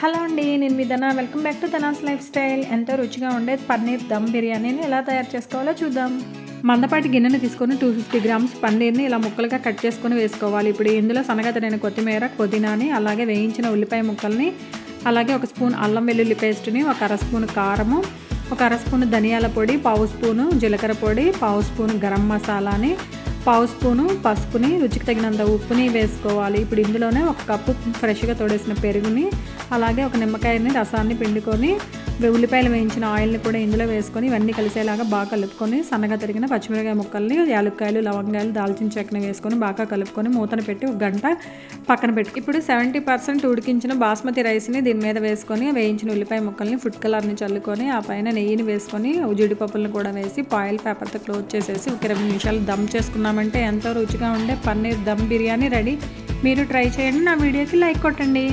Hello అండి, నేను మీ ధన. Welcome back to ధనాస్ life style. ఎంతో రుచిగా ఉండే పన్నీర్ దమ్ బిర్యానీని ఎలా తయారు చేసుకోవాలో చూద్దాం. మందపాటి గిన్నెని తీసుకొని 250 గ్రామ్స్ పన్నీర్ని ఇలా ముక్కలుగా కట్ చేసుకొని వేసుకోవాలి. ఇప్పుడు ఇందులో సన్నగా తరిగిన కొత్తిమీర, పుదీనాని, అలాగే వేయించిన ఉల్లిపాయ ముక్కల్ని, అలాగే 1 స్పూన్ అల్లం వెల్లుల్లి పేస్ట్ని, 1 అర స్పూన్ కారము, 1 అర స్పూన్ ధనియాల పొడి, 1/2 స్పూను జీలకర్ర పొడి, 1/2 స్పూన్ గరం మసాలాని, 1/2 స్పూను పసుపుని, రుచికి తగినంత ఉప్పుని వేసుకోవాలి. ఇప్పుడు ఇందులోనే 1 కప్పు ఫ్రెష్గా తోడేసిన పెరుగుని, అలాగే 1 నిమ్మకాయని రసాన్ని పిండుకొని, ఉల్లిపాయలు వేయించిన ఆయిల్ని కూడా ఇందులో వేసుకొని ఇవన్నీ కలిసేలాగా బాగా కలుపుకొని, సన్నగా తరిగిన పచ్చిమిరకాయ ముక్కల్ని, యాలక్కాయలు, లవంగాయలు, దాల్చిన చెక్కని వేసుకొని బాగా కలుపుకొని మూతను పెట్టి 1 గంట పక్కన పెట్టి ఇప్పుడు 70% ఉడికించిన బాస్మతి రైస్ని దీని మీద వేసుకొని వేయించిన ఉల్లిపాయ ముక్కల్ని ఫుడ్ కలర్ని చల్లుకొని ఆ పైన నెయ్యిని వేసుకొని జీడిపప్పులను కూడా వేసి ఫాయిల్ పేపర్తో క్లోజ్ చేసేసి 20 నిమిషాలు దమ్ చేసుకున్నామంటే ఎంతో రుచిగా ఉండే పన్నీర్ దమ్ బిర్యానీ రెడీ. మీరు ట్రై చేయండి. నా వీడియోకి లైక్ కొట్టండి.